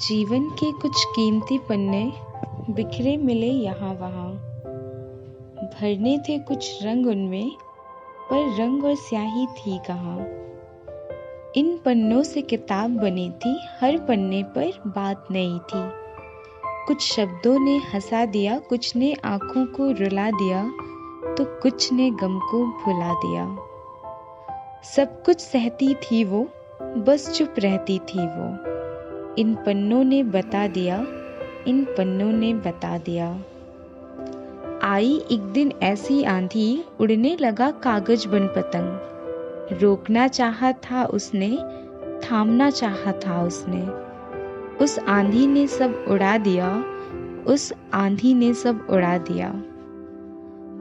जीवन के कुछ कीमती पन्ने बिखरे मिले यहाँ वहाँ। भरने थे कुछ रंग उनमें, पर रंग और स्याही थी कहाँ। इन पन्नों से किताब बनी थी, हर पन्ने पर बात नई थी। कुछ शब्दों ने हंसा दिया, कुछ ने आँखों को रुला दिया, तो कुछ ने गम को भुला दिया। सब कुछ सहती थी वो, बस चुप रहती थी वो। इन पन्नों ने बता दिया, इन पन्नों ने बता दिया। आई एक दिन ऐसी आंधी, उड़ने लगा कागज बन पतंग। रोकना चाहा था उसने, थामना चाहा था उसने। उस आंधी ने सब उड़ा दिया, उस आंधी ने सब उड़ा दिया।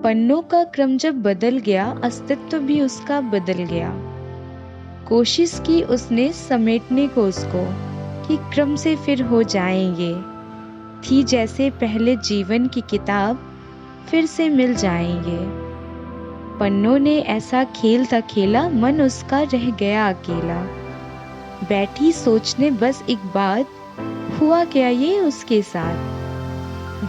पन्नों का क्रम जब बदल गया, अस्तित्व भी उसका बदल गया। कोशिश की उसने समेटने को उसको, कि क्रम से फिर हो जाएंगे। थी जैसे पहले जीवन की किताब, फिर से मिल जाएंगे। पन्नों ने ऐसा खेल था खेला, मन उसका रह गया अकेला। बैठी सोचने बस एक बात, हुआ क्या ये उसके साथ।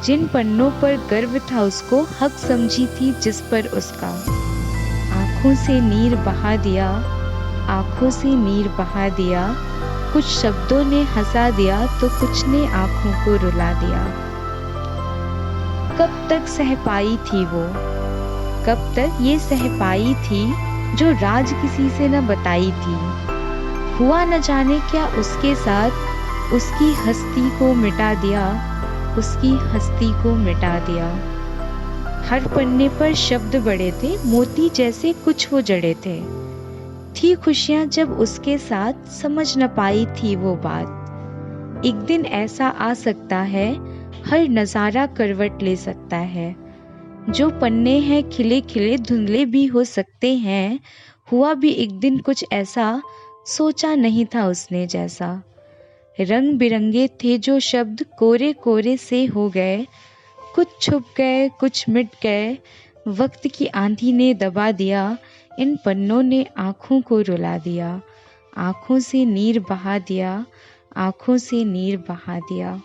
जिन पन्नों पर गर्व था उसको, हक समझी थी जिस पर उसका। आंखों से नीर बहा दिया, आंखों से नीर बहा दिया। कुछ शब्दों ने हंसा दिया, तो कुछ ने आंखों को रुला दिया। कब तक सह पाई थी वो, कब तक ये सह पाई थी, जो राज किसी से न बताई थी। हुआ न जाने क्या उसके साथ, उसकी हस्ती को मिटा दिया, उसकी हस्ती को मिटा दिया। हर पन्ने पर शब्द बड़े थे, मोती जैसे कुछ वो जड़े थे। थी खुशियां जब उसके साथ, समझ न पाई थी वो बात। एक दिन ऐसा आ सकता है, हर नजारा करवट ले सकता है। जो पन्ने हैं खिले खिले, धुंधले भी हो सकते हैं। हुआ भी एक दिन कुछ ऐसा, सोचा नहीं था उसने जैसा। रंग बिरंगे थे जो शब्द, कोरे कोरे से हो गए। कुछ छुप गए, कुछ मिट गए, वक्त की आंधी ने दबा दिया। इन पन्नों ने आँखों को रुला दिया, आँखों से नीर बहा दिया, आँखों से नीर बहा दिया।